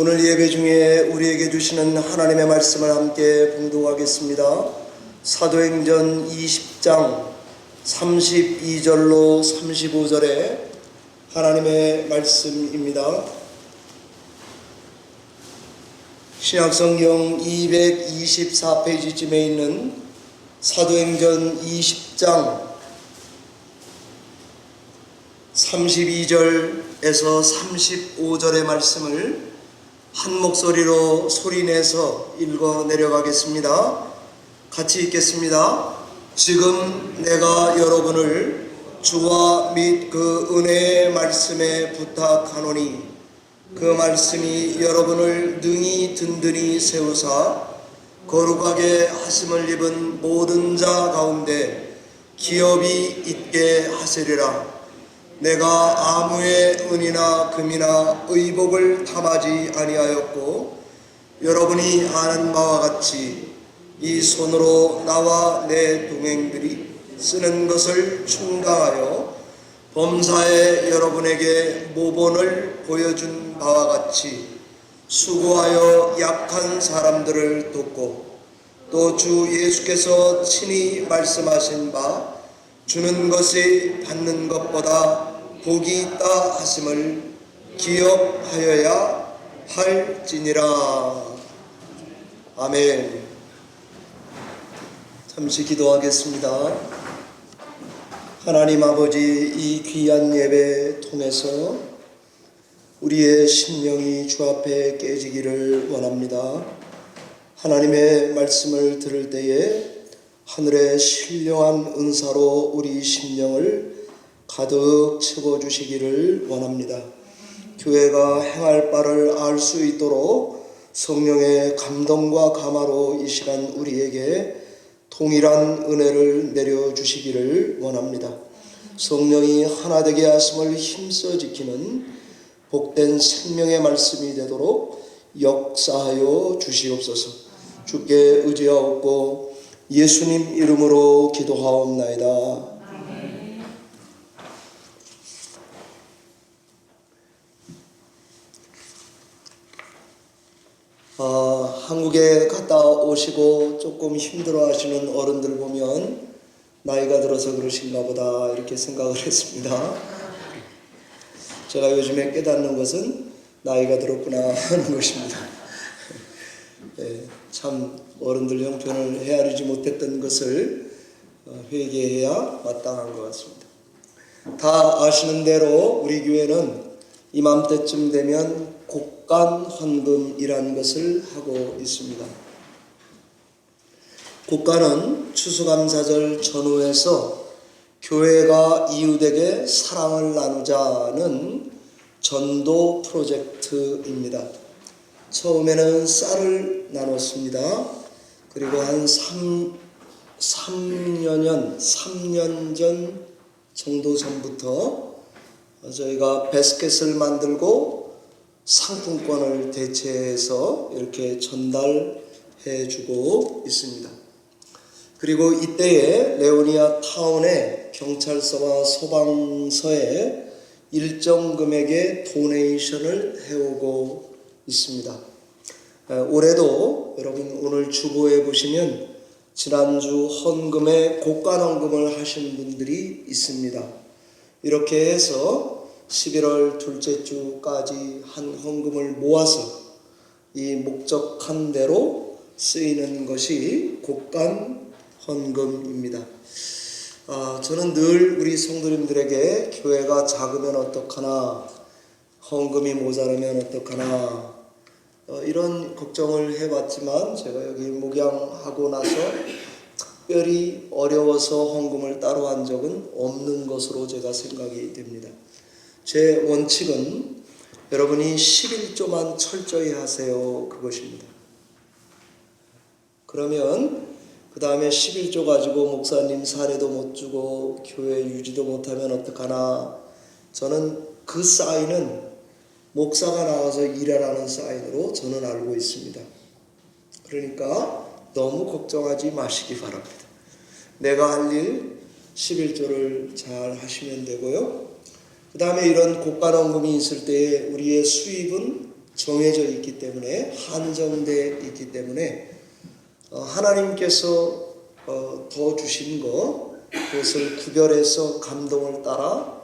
오늘 예배 중에 우리에게 주시는 하나님의 말씀을 함께 봉독하겠습니다. 사도행전 20장 32절로 35절의 하나님의 말씀입니다. 신약성경 224페이지쯤에 있는 사도행전 20장 32절에서 35절의 말씀을 한 목소리로 소리내서 읽어 내려가겠습니다. 같이 읽겠습니다. 지금 내가 여러분을 주와 및 그 은혜의 말씀에 부탁하노니 그 말씀이 여러분을 능히 든든히 세우사 거룩하게 하심을 입은 모든 자 가운데 기업이 있게 하시리라. 내가 아무의 은이나 금이나 의복을 탐하지 아니하였고 여러분이 아는 바와 같이 이 손으로 나와 내 동행들이 쓰는 것을 충당하여 범사에 여러분에게 모본을 보여준 바와 같이 수고하여 약한 사람들을 돕고 또 주 예수께서 친히 말씀하신 바 주는 것이 받는 것보다 복이 있다 하심을 기억하여야 할지니라. 아멘. 잠시 기도하겠습니다. 하나님 아버지, 이 귀한 예배 통해서 우리의 심령이 주 앞에 깨지기를 원합니다. 하나님의 말씀을 들을 때에 하늘의 신령한 은사로 우리 심령을 가득 채워주시기를 원합니다. 교회가 행할 바를 알 수 있도록 성령의 감동과 감화로 이 시간 우리에게 동일한 은혜를 내려주시기를 원합니다. 성령이 하나 되게 하심을 힘써 지키는 복된 생명의 말씀이 되도록 역사하여 주시옵소서. 주께 의지하옵고 예수님 이름으로 기도하옵나이다. 한국에 갔다 오시고 조금 힘들어 하시는 어른들 보면 나이가 들어서 그러신가 보다 이렇게 생각을 했습니다. 제가 요즘에 깨닫는 것은 나이가 들었구나 하는 것입니다. 네, 참 어른들 형편을 헤아리지 못했던 것을 회개해야 마땅한 것 같습니다. 다 아시는 대로 우리 교회는 이맘때쯤 되면 곡간 헌금이라는 것을 하고 있습니다. 곡간은 추수감사절 전후에서 교회가 이웃에게 사랑을 나누자는 전도 프로젝트입니다. 처음에는 쌀을 나눴습니다. 그리고 한 3년 전 정도 전부터 저희가 바스켓을 만들고 상품권을 대체해서 이렇게 전달해 주고 있습니다. 그리고 이때에 레오니아 타운의 경찰서와 소방서에 일정 금액의 도네이션을 해오고 있습니다. 올해도 여러분 오늘 주보에 보시면 지난주 헌금에 곡간 헌금을 하신 분들이 있습니다. 이렇게 해서 11월 둘째 주까지 한 헌금을 모아서 이 목적한 대로 쓰이는 것이 곡간 헌금입니다. 저는 늘 우리 성도님들에게 교회가 작으면 어떡하나, 헌금이 모자라면 어떡하나 이런 걱정을 해봤지만 제가 여기 목양하고 나서 특별히 어려워서 헌금을 따로 한 적은 없는 것으로 제가 생각이 됩니다. 제 원칙은 여러분이 11조만 철저히 하세요, 그것입니다. 그러면 그 다음에 11조 가지고 목사님 사례도 못 주고 교회 유지도 못하면 어떡하나, 저는 그 사인은 목사가 나와서 일하라는 사인으로 저는 알고 있습니다. 그러니까 너무 걱정하지 마시기 바랍니다. 내가 할 일 11조를 잘 하시면 되고요. 그 다음에 이런 곡간 헌금이 있을 때 우리의 수입은 정해져 있기 때문에, 한정되어 있기 때문에 하나님께서 더 주신 거, 그것을 구별해서 감동을 따라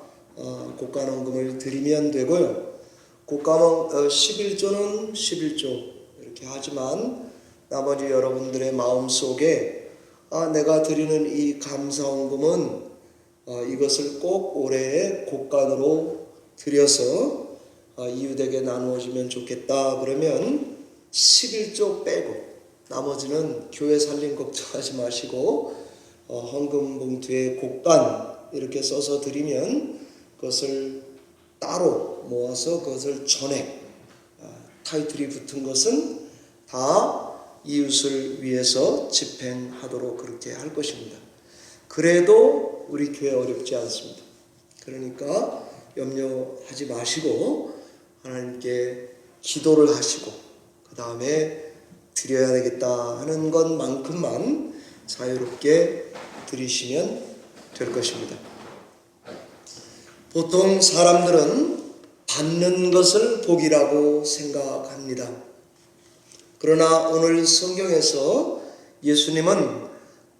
곡간원금을 드리면 되고요. 곡간원 11조는 11조 이렇게 하지만 나머지 여러분들의 마음속에 내가 드리는 이 감사원금은 이것을 꼭 올해의 곡간으로 드려서 이웃에게 나누어지면 좋겠다 그러면 11조 빼고 나머지는 교회 살림 걱정하지 마시고 헌금 봉투에 곡간 이렇게 써서 드리면 그것을 따로 모아서 그것을 전액, 타이틀이 붙은 것은 다 이웃을 위해서 집행하도록 그렇게 할 것입니다. 그래도 우리 교회 어렵지 않습니다. 그러니까 염려하지 마시고 하나님께 기도를 하시고 그 다음에 드려야 되겠다 하는 것만큼만 자유롭게 드리시면 될 것입니다. 보통 사람들은 받는 것을 복이라고 생각합니다. 그러나 오늘 성경에서 예수님은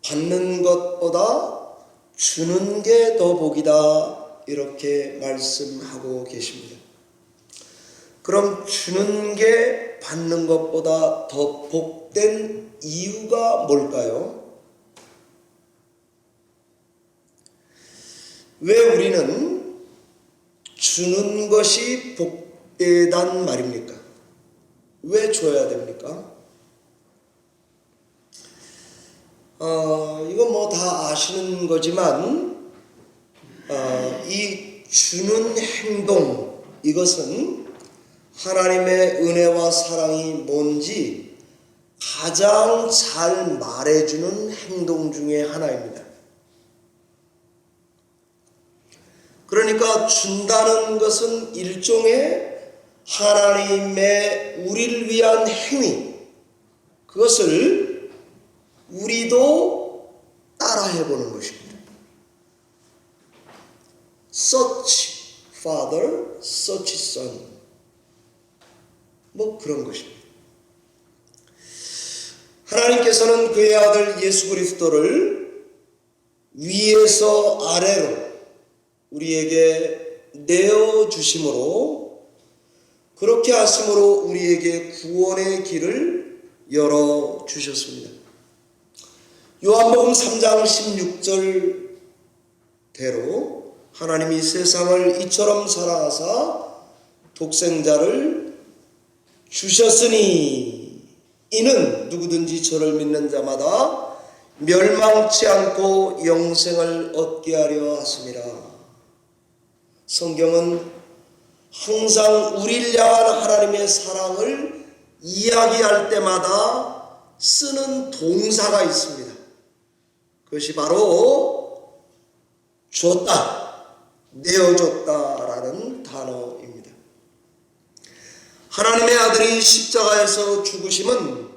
받는 것보다 주는 게 더 복이다 이렇게 말씀하고 계십니다. 그럼 주는 게 받는 것보다 더 복된 이유가 뭘까요? 왜 우리는 주는 것이 복되단 말입니까? 왜 줘야 됩니까? 이건 뭐 다 아시는 거지만 이 주는 행동 이것은 하나님의 은혜와 사랑이 뭔지 가장 잘 말해주는 행동 중에 하나입니다. 그러니까 준다는 것은 일종의 하나님의 우리를 위한 행위, 그것을 우리도 따라해보는 것입니다. Such father, such son. 뭐 그런 것입니다. 하나님께서는 그의 아들 예수 그리스도를 위에서 아래로 우리에게 내어주심으로, 그렇게 하심으로 우리에게 구원의 길을 열어주셨습니다. 요한복음 3장 16절대로 하나님이 세상을 이처럼 사랑하사 독생자를 주셨으니 이는 누구든지 저를 믿는 자마다 멸망치 않고 영생을 얻게 하려 하심이라. 성경은 항상 우리를 향한 하나님의 사랑을 이야기할 때마다 쓰는 동사가 있습니다. 그것이 바로 줬다, 내어줬다라는 단어입니다. 하나님의 아들이 십자가에서 죽으심은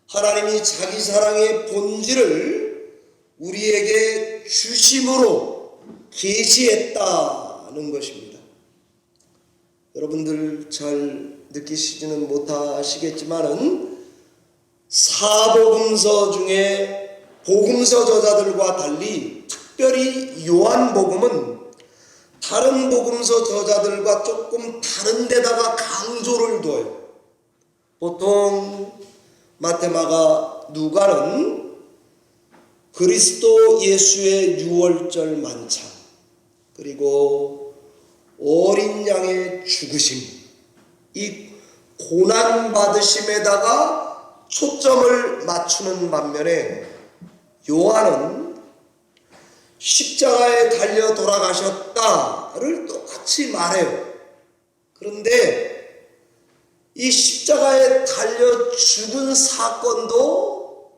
하나님이 자기 사랑의 본질을 우리에게 주심으로 계시했다는 것입니다. 여러분들 잘 느끼시지는 못하시겠지만은 사복음서 중에 복음서 저자들과 달리 특별히 요한복음은 다른 복음서 저자들과 조금 다른 데다가 강조를 둬요. 보통 마태, 마가, 누가는 그리스도 예수의 유월절 만찬, 그리고 어린 양의 죽으심, 이 고난받으심에다가 초점을 맞추는 반면에 요한은 십자가에 달려 돌아가셨다를 똑같이 말해요. 그런데 이 십자가에 달려 죽은 사건도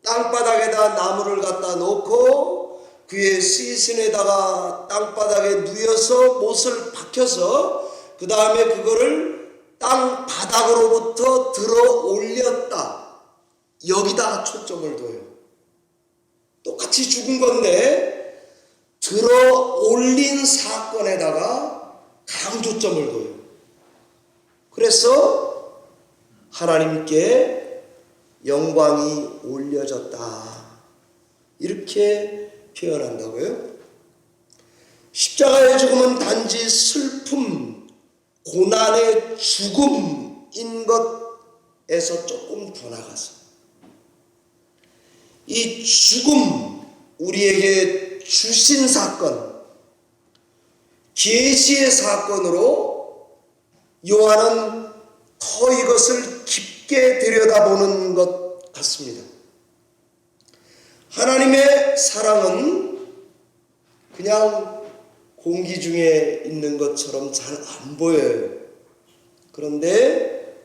땅바닥에다 나무를 갖다 놓고 그의 시신에다가 땅바닥에 누워서 못을 박혀서 그 다음에 그거를 땅바닥으로부터 들어 올렸다. 여기다 초점을 둬요. 똑같이 죽은 건데 들어 올린 사건에다가 강조점을 둬요. 그래서 그래서 하나님께 영광이 올려졌다. 이렇게 표현한다고요. 십자가의 죽음은 단지 슬픔, 고난의 죽음인 것에서 조금 더 나가서 이 죽음, 우리에게 주신 사건, 계시의 사건으로 요한은 더 이것을 깊게 들여다보는 것 같습니다. 하나님의 사랑은 그냥 공기 중에 있는 것처럼 잘 안 보여요. 그런데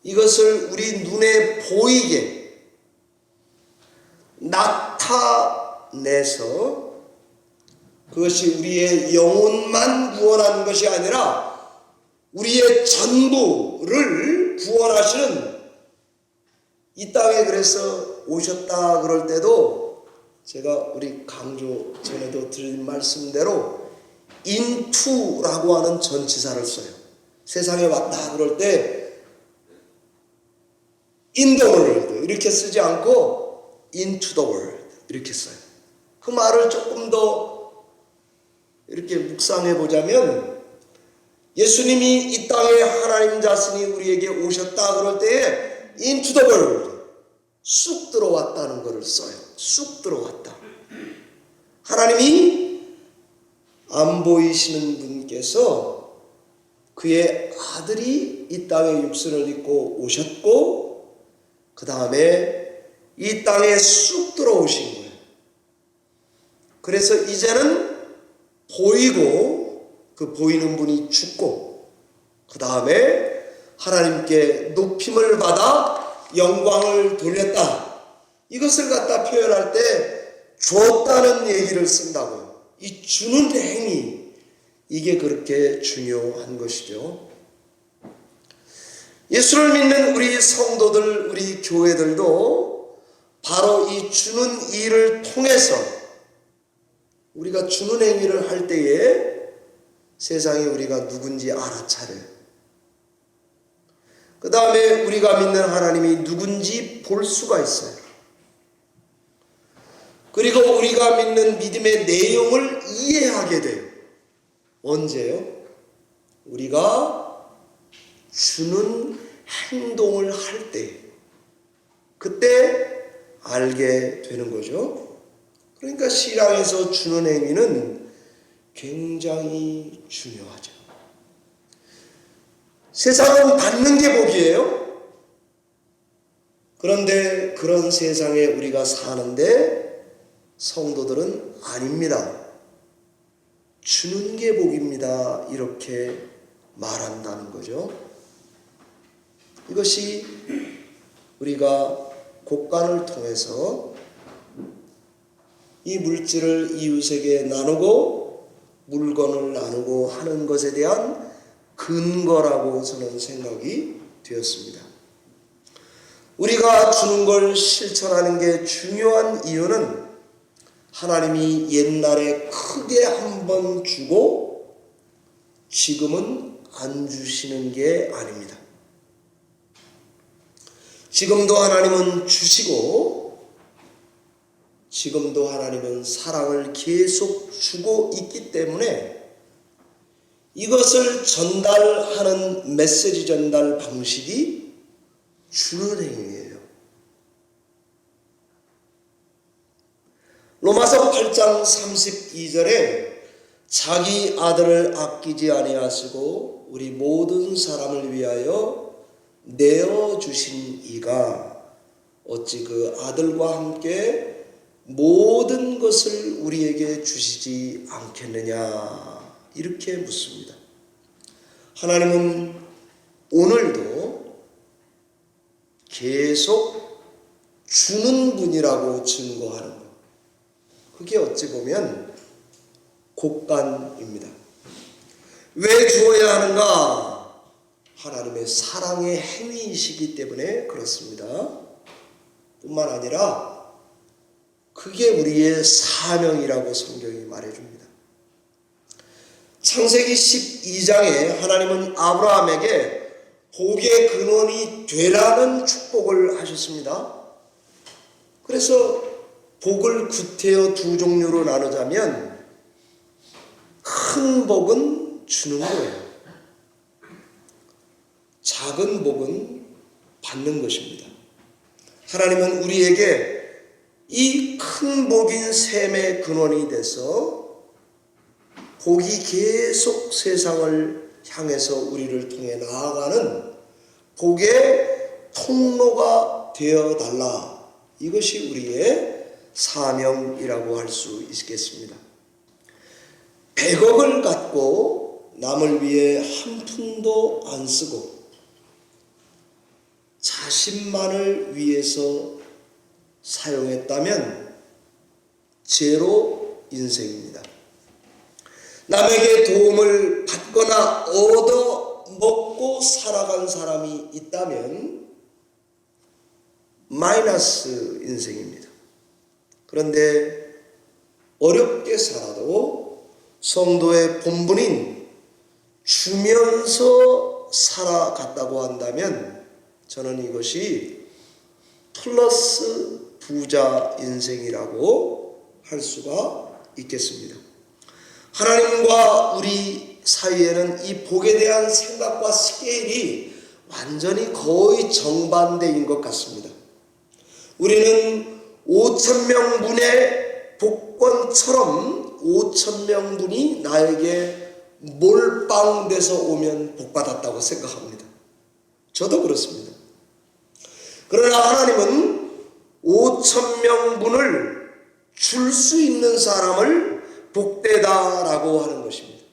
이것을 우리 눈에 보이게 나타내서 그것이 우리의 영혼만 구원하는 것이 아니라 우리의 전부를 구원하시는, 이 땅에 그래서 오셨다 그럴 때도 제가 우리 강조 전에도 드린 말씀대로 into라고 하는 전치사를 써요. 세상에 왔다 그럴 때 in the world 이렇게 쓰지 않고 into the world 이렇게 써요. 그 말을 조금 더 이렇게 묵상해 보자면, 예수님이 이 땅에 하나님 자신이 우리에게 오셨다 그럴 때에 into the world, 쑥 들어왔다는 것을 써요. 쑥 들어왔다. 하나님이 안 보이시는 분께서 그의 아들이 이 땅에 육신을 입고 오셨고 그 다음에 이 땅에 쑥 들어오신 거예요. 그래서 이제는 보이고 그 보이는 분이 죽고 그 다음에 하나님께 높임을 받아 영광을 돌렸다. 이것을 갖다 표현할 때 줬다는 얘기를 쓴다고요. 이 주는 행위, 이게 그렇게 중요한 것이죠. 예수를 믿는 우리 성도들, 우리 교회들도 바로 이 주는 일을 통해서 우리가 주는 행위를 할 때에 세상에 우리가 누군지 알아차려요. 그 다음에 우리가 믿는 하나님이 누군지 볼 수가 있어요. 그리고 우리가 믿는 믿음의 내용을 이해하게 돼요. 언제요? 우리가 주는 행동을 할 때, 그때 알게 되는 거죠. 그러니까 신앙에서 주는 행위는 굉장히 중요하죠. 세상은 받는 게 복이에요. 그런데 그런 세상에 우리가 사는데 성도들은 아닙니다. 주는 게 복입니다. 이렇게 말한다는 거죠. 이것이 우리가 곡간을 통해서 이 물질을 이웃에게 나누고 물건을 나누고 하는 것에 대한 근거라고 저는 생각이 되었습니다. 우리가 주는 걸 실천하는 게 중요한 이유는 하나님이 옛날에 크게 한번 주고 지금은 안 주시는 게 아닙니다. 지금도 하나님은 주시고 지금도 하나님은 사랑을 계속 주고 있기 때문에 이것을 전달하는 메시지 전달 방식이 주는 행위예요. 로마서 8장 32절에 자기 아들을 아끼지 아니하시고 우리 모든 사람을 위하여 내어주신 이가 어찌 그 아들과 함께 모든 것을 우리에게 주시지 않겠느냐, 이렇게 묻습니다. 하나님은 오늘도 계속 주는 분이라고 증거하는 것, 그게 어찌 보면 곡간입니다. 왜 주어야 하는가? 하나님의 사랑의 행위이시기 때문에 그렇습니다. 뿐만 아니라 그게 우리의 사명이라고 성경이 말해줍니다. 창세기 12장에 하나님은 아브라함에게 복의 근원이 되라는 축복을 하셨습니다. 그래서 복을 구태여 두 종류로 나누자면 큰 복은 주는 거예요. 작은 복은 받는 것입니다. 하나님은 우리에게 이 큰 복인 셈의 근원이 돼서 복이 계속 세상을 향해서 우리를 통해 나아가는 복의 통로가 되어 달라. 이것이 우리의 사명이라고 할 수 있겠습니다. 100억을 갖고 남을 위해 한 푼도 안 쓰고 자신만을 위해서 사용했다면 제로 인생입니다. 남에게 도움을 받거나 얻어 먹고 살아간 사람이 있다면 마이너스 인생입니다. 그런데 어렵게 살아도 성도의 본분인 주면서 살아갔다고 한다면 저는 이것이 플러스 부자 인생이라고 할 수가 있겠습니다. 하나님과 우리 사이에는 이 복에 대한 생각과 스케일이 완전히 거의 정반대인 것 같습니다. 우리는 5,000명분의 복권처럼 5,000명분이 나에게 몰빵돼서 오면 복받았다고 생각합니다. 저도 그렇습니다. 그러나 하나님은 5,000명분을 줄 수 있는 사람을 복되다라고 하는 것입니다.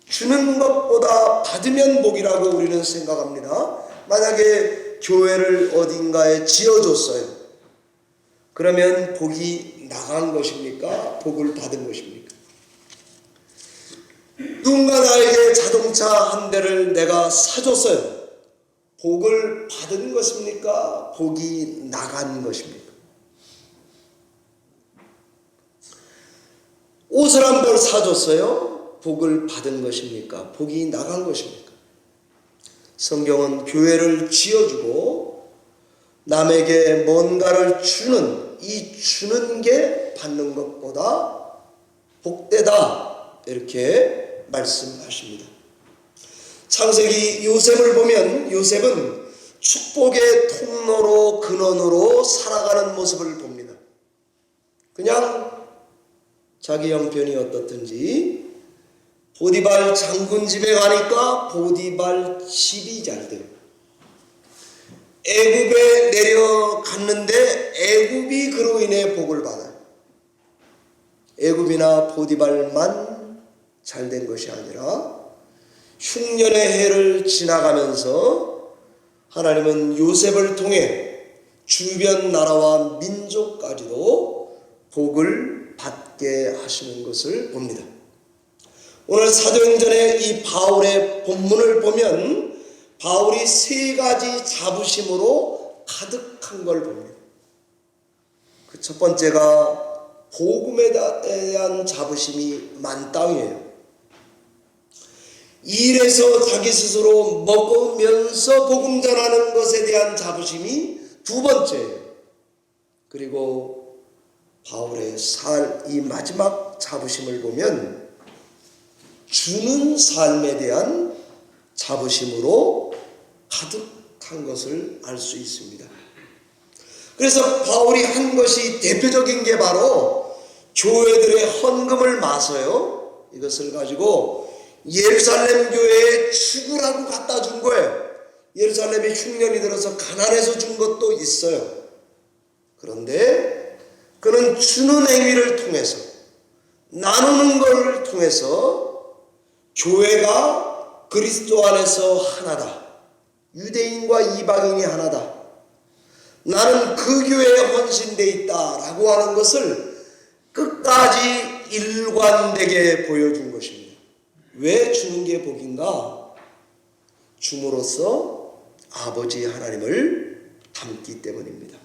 주는 것보다 받으면 복이라고 우리는 생각합니다. 만약에 교회를 어딘가에 지어줬어요. 그러면 복이 나간 것입니까? 복을 받은 것입니까? 누군가 나에게 자동차 한 대를 내가 사줬어요. 복을 받은 것입니까? 복이 나간 것입니까? 옷을 한 벌 사줬어요. 복을 받은 것입니까? 복이 나간 것입니까? 성경은 교회를 지어주고 남에게 뭔가를 주는 이 주는 게 받는 것보다 복되다 이렇게 말씀하십니다. 창세기 요셉을 보면 요셉은 축복의 통로로 근원으로 살아가는 모습을 봅니다. 그냥 자기 형편이 어떻든지 보디발 장군 집에 가니까 보디발 집이 잘 돼요. 애굽에 내려갔는데 애굽이 그로 인해 복을 받아요. 애굽이나 보디발만 잘 된 것이 아니라 흉년의 해를 지나가면서 하나님은 요셉을 통해 주변 나라와 민족까지도 복을 받게 하시는 것을 봅니다. 오늘 사도행전의 이 바울의 본문을 보면 바울이 세 가지 자부심으로 가득한 걸 봅니다. 그 첫 번째가 복음에 대한 자부심이 만땅이에요. 일해서 자기 스스로 먹으면서 복음 전하는 것에 대한 자부심이 두 번째예요. 그리고 바울의 이 마지막 자부심을 보면 주는 삶에 대한 자부심으로 가득한 것을 알 수 있습니다. 그래서 바울이 한 것이 대표적인 게 바로 교회들의 헌금을 마서요. 이것을 가지고 예루살렘 교회에 죽으라고 갖다 준 거예요. 예루살렘에 흉년이 들어서 가난해서 준 것도 있어요. 그런데 그는 주는 행위를 통해서 나누는 걸 통해서 교회가 그리스도 안에서 하나다. 유대인과 이방인이 하나다. 나는 그 교회에 헌신되어 있다라고 하는 것을 끝까지 일관되게 보여준 것입니다. 왜 주는 게 복인가? 줌으로써 아버지 하나님을 닮기 때문입니다.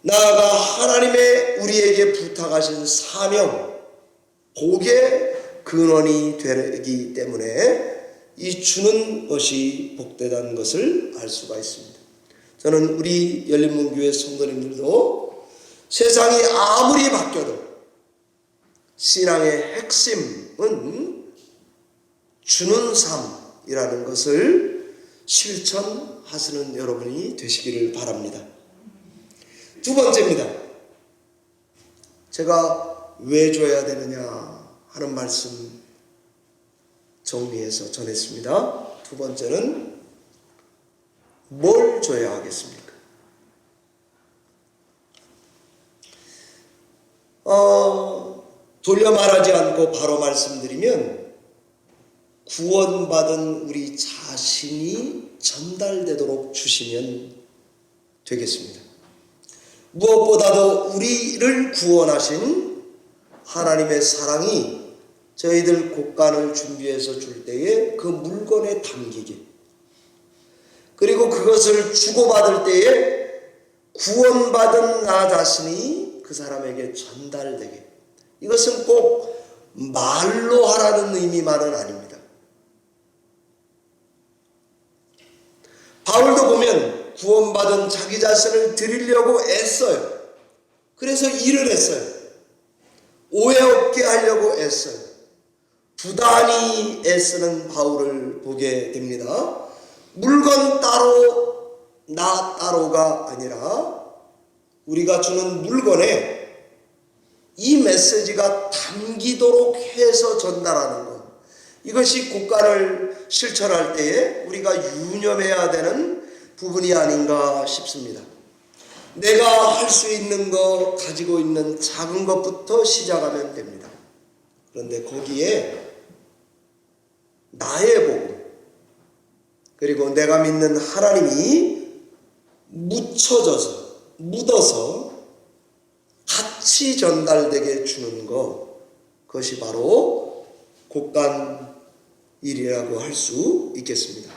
나아가 하나님의 우리에게 부탁하신 사명, 복의 근원이 되기 때문에 이 주는 것이 복되다는 것을 알 수가 있습니다. 저는 우리 열린문교회 성도님들도 세상이 아무리 바뀌어도 신앙의 핵심은 주는 삶이라는 것을 실천하시는 여러분이 되시기를 바랍니다. 두 번째입니다. 제가 왜 줘야 되느냐 하는 말씀 정리해서 전했습니다. 두 번째는 뭘 줘야 하겠습니까? 돌려 말하지 않고 바로 말씀드리면 구원받은 우리 자신이 전달되도록 주시면 되겠습니다. 무엇보다도 우리를 구원하신 하나님의 사랑이 저희들 곡간을 준비해서 줄 때에 그 물건에 담기게, 그리고 그것을 주고받을 때에 구원받은 나 자신이 그 사람에게 전달되게, 이것은 꼭 말로 하라는 의미만은 아닙니다. 바울도 보면 구원받은 자기 자신을 드리려고 애써요. 그래서 일을 했어요. 오해 없게 하려고 애써요. 부단히 애쓰는 바울을 보게 됩니다. 물건 따로 나 따로가 아니라 우리가 주는 물건에 이 메시지가 담기도록 해서 전달하는 것, 이것이 국가를 실천할 때에 우리가 유념해야 되는 부분이 아닌가 싶습니다. 내가 할 수 있는 것, 가지고 있는 작은 것부터 시작하면 됩니다. 그런데 거기에 나의 복음, 그리고 내가 믿는 하나님이 묻어서 같이 전달되게 주는 것, 그것이 바로 곡간일이라고 할 수 있겠습니다.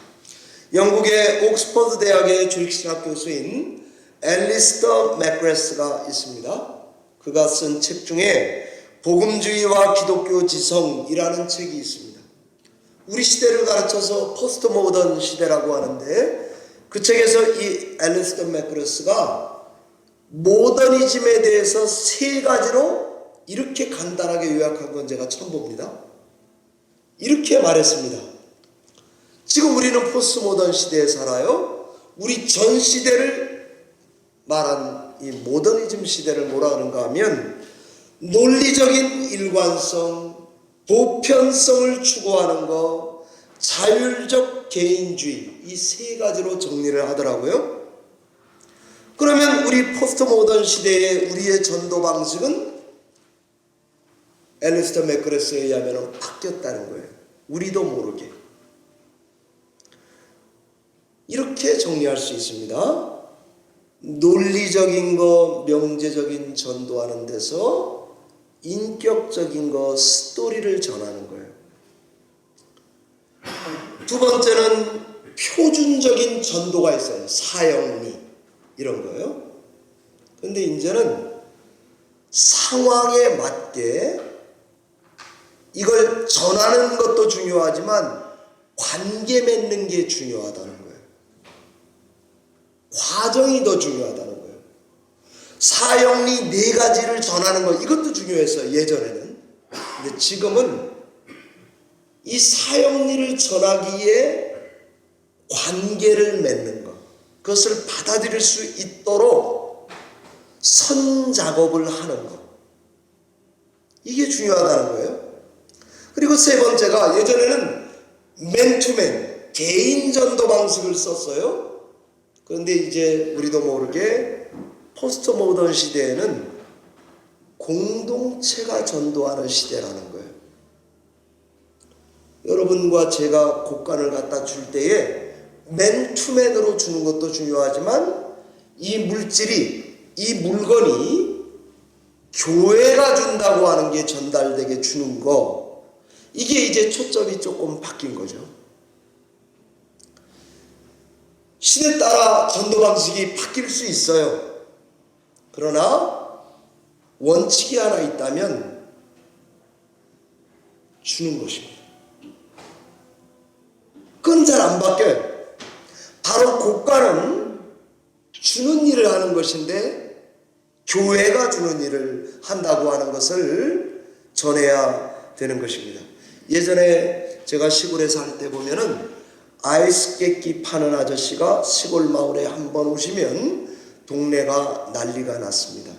영국의 옥스퍼드 대학의 주립신학 교수인 앨리스터 맥그레스가 있습니다. 그가 쓴 책 중에 복음주의와 기독교 지성이라는 책이 있습니다. 우리 시대를 가르쳐서 포스트 모던 시대라고 하는데, 그 책에서 이 앨리스터 맥그레스가 모더니즘에 대해서 세 가지로 이렇게 간단하게 요약한 건 제가 처음 봅니다. 이렇게 말했습니다. 지금 우리는 포스트 모던 시대에 살아요. 우리 전 시대를 말한 이 모더니즘 시대를 뭐라 그런가 하면 논리적인 일관성, 보편성을 추구하는 것, 자율적 개인주의, 이 세 가지로 정리를 하더라고요. 그러면 우리 포스트 모던 시대의 우리의 전도 방식은 앨리스터 맥그레스에 의하면 바뀌었다는 거예요. 우리도 모르게. 이렇게 정리할 수 있습니다. 논리적인 거, 명제적인 전도하는 데서 인격적인 거, 스토리를 전하는 거예요. 두 번째는 표준적인 전도가 있어요. 사형리 이런 거예요. 그런데 이제는 상황에 맞게 이걸 전하는 것도 중요하지만 관계 맺는 게 중요하다는 거예요. 과정이 더 중요하다는 거예요. 사형리 네 가지를 전하는 것, 이것도 중요했어요, 예전에는. 근데 지금은 이 사형리를 전하기에 관계를 맺는 것, 그것을 받아들일 수 있도록 선 작업을 하는 것, 이게 중요하다는 거예요. 그리고 세 번째가, 예전에는 맨투맨, 개인 전도 방식을 썼어요. 그런데 이제 우리도 모르게 포스트 모던 시대에는 공동체가 전도하는 시대라는 거예요. 여러분과 제가 곡간을 갖다 줄 때에 맨투맨으로 주는 것도 중요하지만 이 물질이, 이 물건이 교회가 준다고 하는 게 전달되게 주는 거, 이게 이제 초점이 조금 바뀐 거죠. 시대 따라 전도 방식이 바뀔 수 있어요. 그러나 원칙이 하나 있다면 주는 것입니다. 그건 잘 안 바뀌어요. 바로 고가는 주는 일을 하는 것인데 교회가 주는 일을 한다고 하는 것을 전해야 되는 것입니다. 예전에 제가 시골에 살 때 보면은 아이스 깨끼 파는 아저씨가 시골 마을에 한번 오시면 동네가 난리가 났습니다.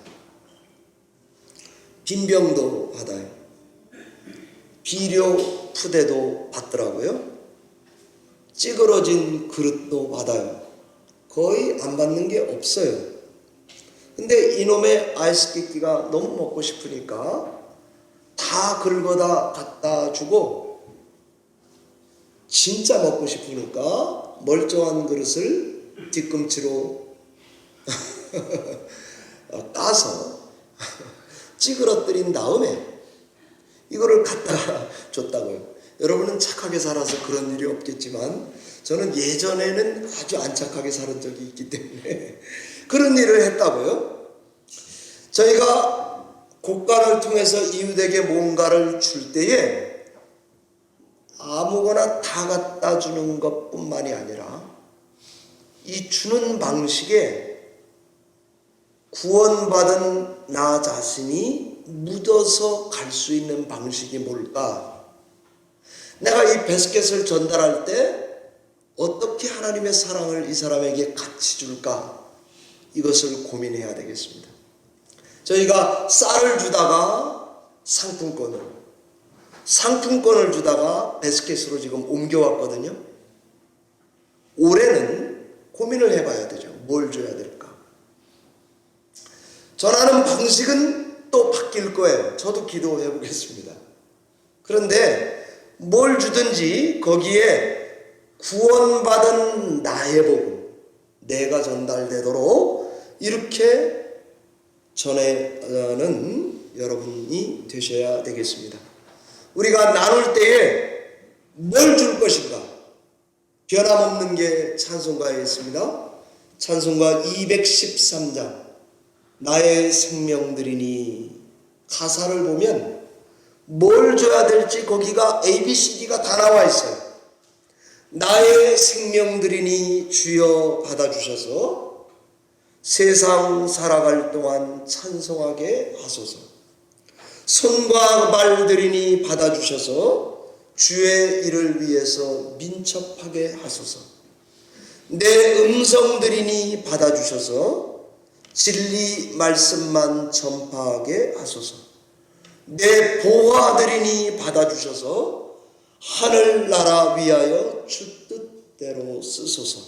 빈병도 받아요. 비료 푸대도 받더라고요. 찌그러진 그릇도 받아요. 거의 안 받는 게 없어요. 근데 이놈의 아이스 깨끼가 너무 먹고 싶으니까 다 긁어다 갖다 주고, 진짜 먹고 싶으니까 멀쩡한 그릇을 뒤꿈치로 따서 찌그러뜨린 다음에 이거를 갖다 줬다고요. 여러분은 착하게 살아서 그런 일이 없겠지만 저는 예전에는 아주 안 착하게 살은 적이 있기 때문에 그런 일을 했다고요. 저희가 곡간을 통해서 이웃에게 뭔가를 줄 때에 아무거나 다 갖다 주는 것뿐만이 아니라 이 주는 방식에 구원받은 나 자신이 묻어서 갈 수 있는 방식이 뭘까? 내가 이 바스켓을 전달할 때 어떻게 하나님의 사랑을 이 사람에게 같이 줄까? 이것을 고민해야 되겠습니다. 저희가 쌀을 주다가 상품권을 주다가 바스켓으로 지금 옮겨왔거든요. 올해는 고민을 해봐야 되죠. 뭘 줘야 될까? 전하는 방식은 또 바뀔 거예요. 저도 기도해 보겠습니다. 그런데 뭘 주든지 거기에 구원받은 나의 복음, 내가 전달되도록 이렇게 전하는 여러분이 되셔야 되겠습니다. 우리가 나눌 때에 뭘 줄 것인가? 변함없는 게 찬송가에 있습니다. 찬송가 213장 나의 생명들이니, 가사를 보면 뭘 줘야 될지 거기가 ABCD가 다 나와 있어요. 나의 생명들이니 주여 받아주셔서 세상 살아갈 동안 찬송하게 하소서. 손과 발들이니 받아주셔서 주의 일을 위해서 민첩하게 하소서. 내 음성들이니 받아주셔서 진리 말씀만 전파하게 하소서. 내 보화들이니 받아주셔서 하늘나라 위하여 주 뜻대로 쓰소서.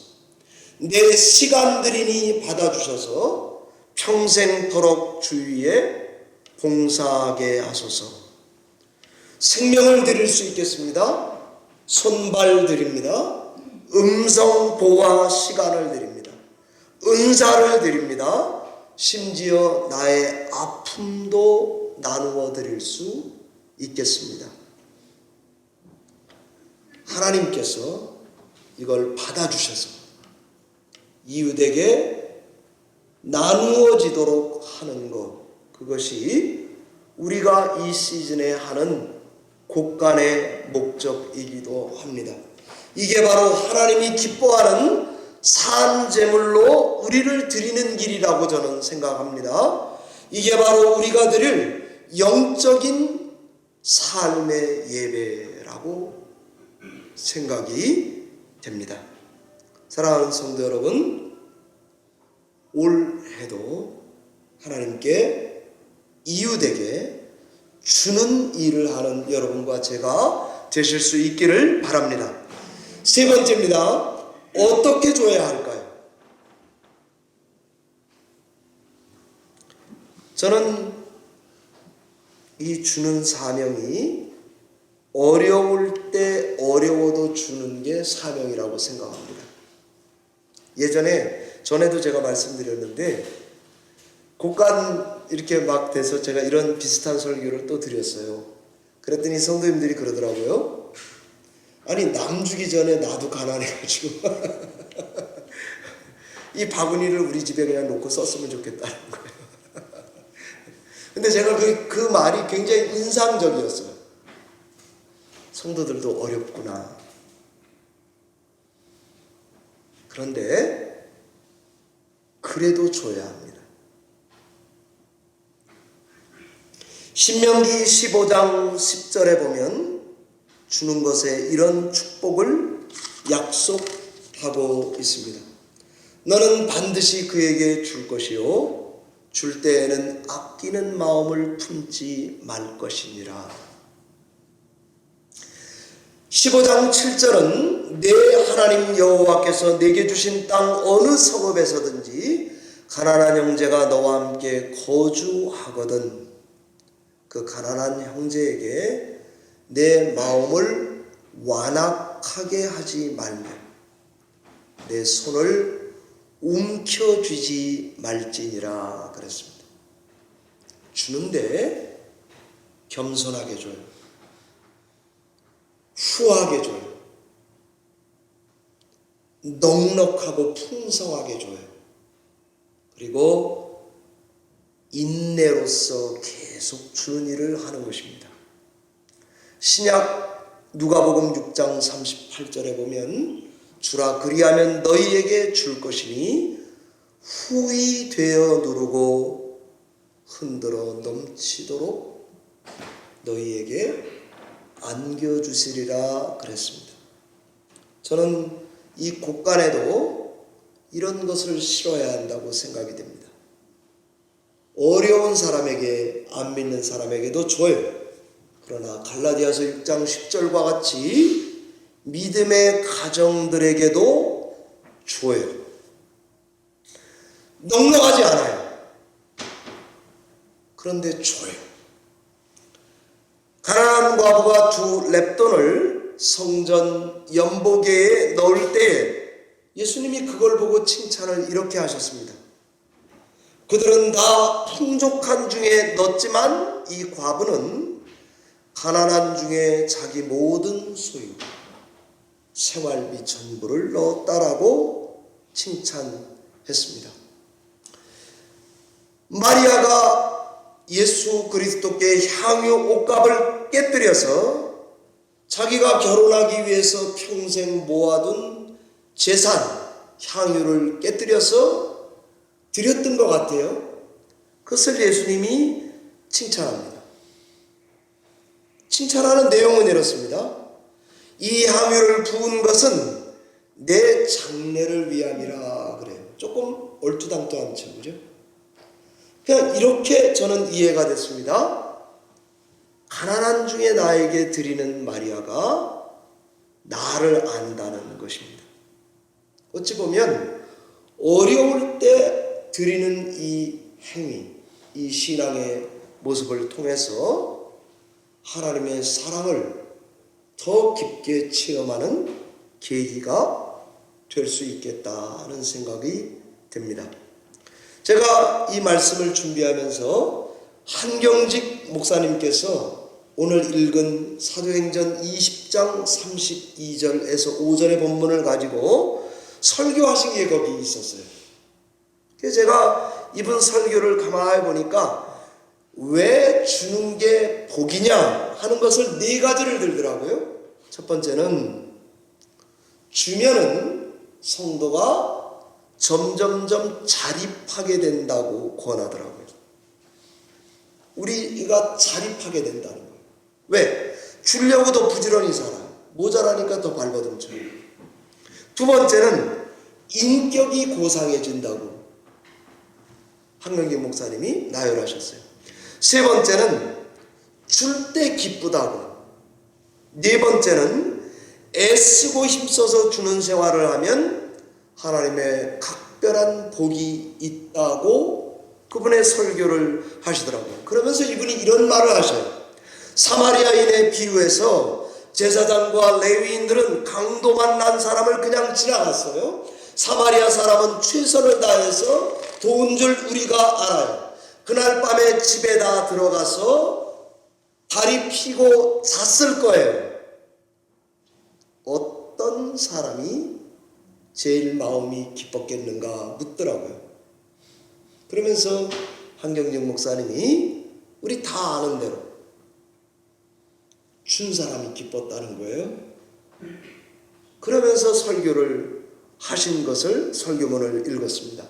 내 시간들이니 받아주셔서 평생토록 주 위에 봉사하게 하소서. 생명을 드릴 수 있겠습니다. 손발 드립니다. 음성 보화 시간을 드립니다. 은사를 드립니다. 심지어 나의 아픔도 나누어 드릴 수 있겠습니다. 하나님께서 이걸 받아주셔서 이웃에게 나누어지도록 하는 것, 그것이 우리가 이 시즌에 하는 곡간의 목적이기도 합니다. 이게 바로 하나님이 기뻐하는 산제물로 우리를 드리는 길이라고 저는 생각합니다. 이게 바로 우리가 드릴 영적인 삶의 예배라고 생각이 됩니다. 사랑하는 성도 여러분, 올해도 하나님께 이웃에게 주는 일을 하는 여러분과 제가 되실 수 있기를 바랍니다. 세 번째입니다. 어떻게 줘야 할까요? 저는 이 주는 사명이 어려울 때 어려워도 주는 게 사명이라고 생각합니다. 전에도 제가 말씀드렸는데, 곡간 이렇게 막 돼서 제가 이런 비슷한 설교를 또 드렸어요. 그랬더니 성도님들이 그러더라고요. 아니, 남 주기 전에 나도 가난해가지고 이 바구니를 우리 집에 그냥 놓고 썼으면 좋겠다는 거예요. 근데 제가 그 말이 굉장히 인상적이었어요. 성도들도 어렵구나. 그런데 그래도 줘야 합니다. 신명기 15장 10절에 보면 주는 것에 이런 축복을 약속하고 있습니다. 너는 반드시 그에게 줄 것이요 줄 때에는 아끼는 마음을 품지 말 것이니라. 15장 7절은 내 하나님 여호와께서 내게 주신 땅 어느 성읍에서든지 가난한 형제가 너와 함께 거주하거든 그 가난한 형제에게 내 마음을 완악하게 하지 말며 내 손을 움켜쥐지 말지니라 그랬습니다. 주는데 겸손하게 줘요. 후하게 줘요. 넉넉하고 풍성하게 줘요. 그리고 인내로서 계속 주는 일을 하는 것입니다. 신약 누가복음 6장 38절에 보면 주라 그리하면 너희에게 줄 것이니 후히 되어 누르고 흔들어 넘치도록 너희에게 안겨주시리라 그랬습니다. 저는 이 곳간에도 이런 것을 실어야 한다고 생각이 됩니다. 어려운 사람에게, 안 믿는 사람에게도 줘요. 그러나 갈라디아서 6장 10절과 같이 믿음의 가정들에게도 줘요. 넉넉하지 않아요. 그런데 줘요. 가난한 과부가 두 렙돈을 성전 연보계에 넣을 때 예수님이 그걸 보고 칭찬을 이렇게 하셨습니다. 그들은 다 풍족한 중에 넣었지만 이 과부는 가난한 중에 자기 모든 소유, 생활비 전부를 넣었다라고 칭찬했습니다. 마리아가 예수 그리스도께 향유 옷값을 깨뜨려서 자기가 결혼하기 위해서 평생 모아둔 재산, 향유를 깨뜨려서 드렸던 것 같아요. 그것을 예수님이 칭찬합니다. 칭찬하는 내용은 이렇습니다. 이 향유를 부은 것은 내 장래를 위함이라 그래요. 조금 얼토당토하죠, 그죠? 그냥 이렇게 저는 이해가 됐습니다. 가난한 중에 나에게 드리는 마리아가 나를 안다는 것입니다. 어찌 보면 어려울 때 드리는 이 행위, 이 신앙의 모습을 통해서 하나님의 사랑을 더 깊게 체험하는 계기가 될 수 있겠다는 생각이 듭니다. 제가 이 말씀을 준비하면서 한경직 목사님께서 오늘 읽은 사도행전 20장 32절에서 5절의 본문을 가지고 설교하신 게 거기 있었어요. 그래서 제가 이분 설교를 가만히 보니까 왜 주는 게 복이냐 하는 것을 네 가지를 들더라고요. 첫 번째는 주면은 성도가 점점점 자립하게 된다고 권하더라고요. 우리가 자립하게 된다는 거예요. 왜? 주려고 더 부지런히 살아요. 모자라니까 더 발버둥쳐요. 두 번째는 인격이 고상해진다고 한경기 목사님이 나열하셨어요. 세 번째는 줄 때 기쁘다고. 네 번째는 애쓰고 힘써서 주는 생활을 하면 하나님의 각별한 복이 있다고 그분의 설교를 하시더라고요. 그러면서 이분이 이런 말을 하셔요. 사마리아인의 비유에서 제사장과 레위인들은 강도만 난 사람을 그냥 지나갔어요. 사마리아 사람은 최선을 다해서 도운 줄 우리가 알아요. 그날 밤에 집에다 들어가서 다리 피고 잤을 거예요. 어떤 사람이 제일 마음이 기뻤겠는가 묻더라고요. 그러면서 한경직 목사님이 우리 다 아는 대로 준 사람이 기뻤다는 거예요. 그러면서 설교를 하신 것을 설교문을 읽었습니다.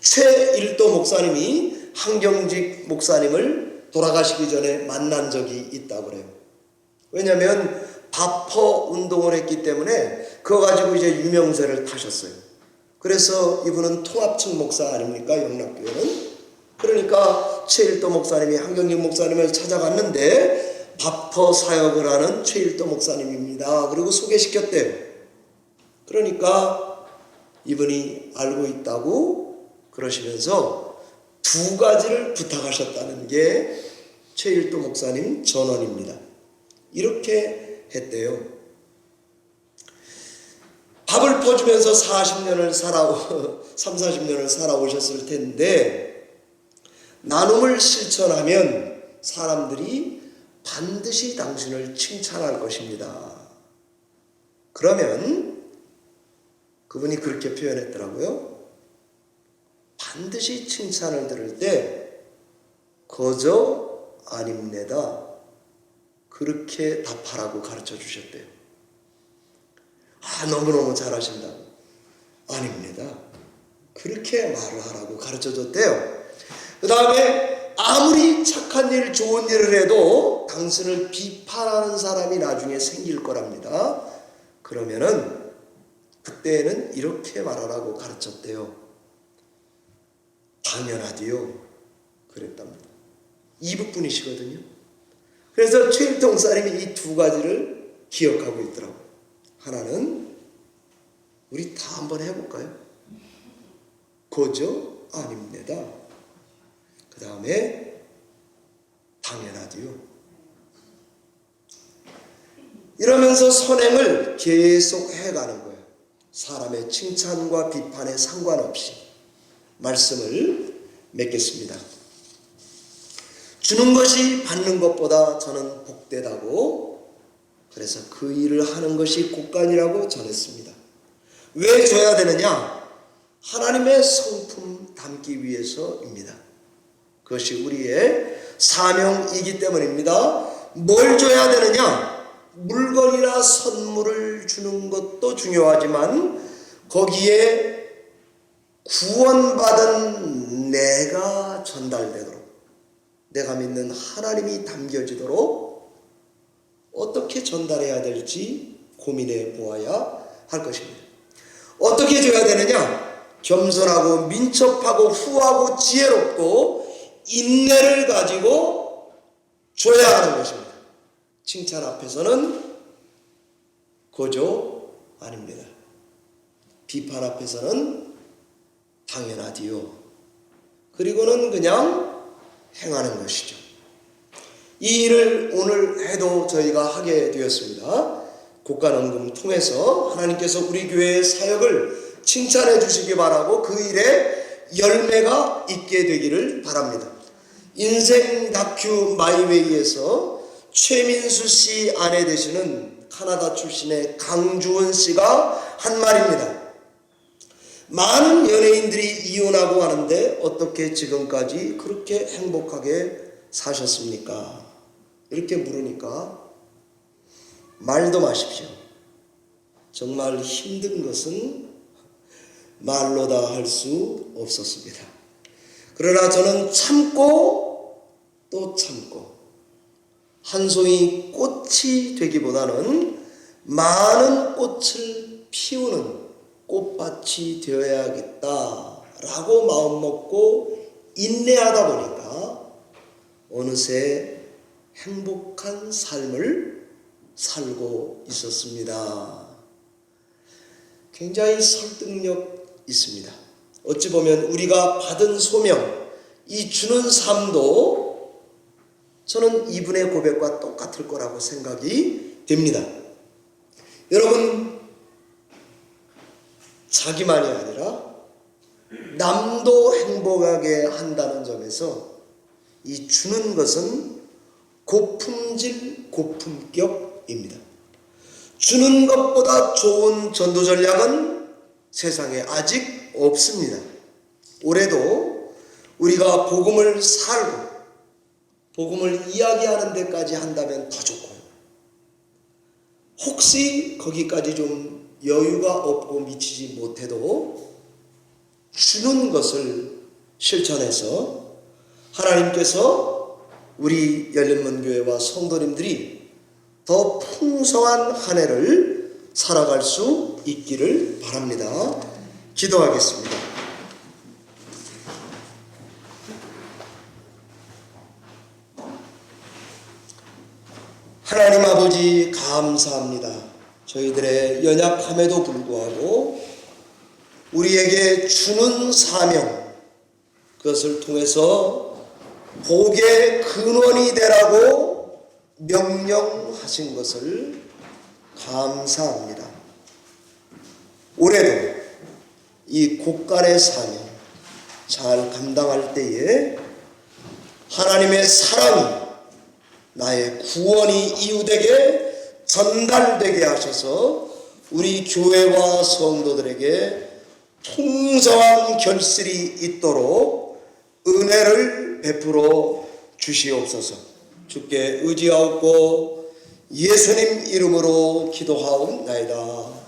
최일도 목사님이 한경직 목사님을 돌아가시기 전에 만난 적이 있다고 그래요. 왜냐하면 바퍼 운동을 했기 때문에 그거 가지고 이제 유명세를 타셨어요. 그래서 이분은 통합측 목사 아닙니까? 영락교회는. 그러니까 최일도 목사님이 한경직 목사님을 찾아갔는데 바퍼 사역을 하는 최일도 목사님입니다. 그리고 소개시켰대요. 그러니까 이분이 알고 있다고 그러시면서 두 가지를 부탁하셨다는 게 최일도 목사님 전언입니다. 이렇게 했대요. 밥을 퍼주면서 40년을 40년을 살아오셨을 텐데 나눔을 실천하면 사람들이 반드시 당신을 칭찬할 것입니다. 그러면 그분이 그렇게 표현했더라고요. 반드시 칭찬을 들을 때 거저 아닙니다. 그렇게 답하라고 가르쳐 주셨대요. 너무너무 잘하신다고. 아닙니다. 그렇게 말을 하라고 가르쳐 줬대요. 그 다음에 아무리 착한 일, 좋은 일을 해도 당신을 비판하는 사람이 나중에 생길 거랍니다. 그러면은 그때는 이렇게 말하라고 가르쳤대요. 당연하디요. 그랬답니다. 이북분이시거든요. 그래서 최일도 목사님이 이 두 가지를 기억하고 있더라고요. 하나는 우리 다 한번 해볼까요? 거저 아닙니다. 그 다음에 당연하디요. 이러면서 선행을 계속 해가는 거예요. 사람의 칭찬과 비판에 상관없이. 말씀을 맺겠습니다. 주는 것이 받는 것보다 저는 복되다고, 그래서 그 일을 하는 것이 곳간이라고 전했습니다. 왜 줘야 되느냐? 하나님의 성품 담기 위해서입니다. 그것이 우리의 사명이기 때문입니다. 뭘 줘야 되느냐? 물건이나 선물을 주는 것도 중요하지만 거기에 구원받은 내가 전달되도록, 내가 믿는 하나님이 담겨지도록 어떻게 전달해야 될지 고민해 보아야 할 것입니다. 어떻게 줘야 되느냐? 겸손하고 민첩하고 후하고 지혜롭고 인내를 가지고 줘야 하는 것입니다. 칭찬 앞에서는 거저 아닙니다. 비판 앞에서는 당연하디요. 그리고는 그냥 행하는 것이죠. 이 일을 오늘 해도 저희가 하게 되었습니다. 국가연금 통해서 하나님께서 우리 교회의 사역을 칭찬해 주시기 바라고 그 일에 열매가 있게 되기를 바랍니다. 인생 다큐 마이웨이에서 최민수 씨 아내 되시는 카나다 출신의 강주원 씨가 한 말입니다. 많은 연예인들이 이혼하고 하는데 어떻게 지금까지 그렇게 행복하게 사셨습니까? 이렇게 물으니까 말도 마십시오. 정말 힘든 것은 말로 다 할 수 없었습니다. 그러나 저는 참고 또 참고 한 송이 꽃이 되기보다는 많은 꽃을 피우는 꽃밭이 되어야겠다라고 마음먹고 인내하다 보니까 어느새 행복한 삶을 살고 있었습니다. 굉장히 설득력 있습니다. 어찌 보면 우리가 받은 소명, 이 주는 삶도 저는 이분의 고백과 똑같을 거라고 생각이 됩니다. 여러분, 자기만이 아니라 남도 행복하게 한다는 점에서 이 주는 것은 고품질, 고품격입니다. 주는 것보다 좋은 전도 전략은 세상에 아직 없습니다. 올해도 우리가 복음을 살고 복음을 이야기하는 데까지 한다면 더 좋고요. 혹시 거기까지 좀 여유가 없고 미치지 못해도 주는 것을 실천해서 하나님께서 우리 열린문교회와 성도님들이 더 풍성한 한 해를 살아갈 수 있기를 바랍니다. 기도하겠습니다. 하나님 아버지 감사합니다. 저희들의 연약함에도 불구하고 우리에게 주는 사명, 그것을 통해서 복의 근원이 되라고 명령하신 것을 감사합니다. 올해도 이 곳간의 사명 잘 감당할 때에 하나님의 사랑이 나의 구원이 이웃에게 전달되게 하셔서 우리 교회와 성도들에게 풍성한 결실이 있도록 은혜를 베풀어 주시옵소서. 주께 의지하옵고 예수님 이름으로 기도하옵나이다.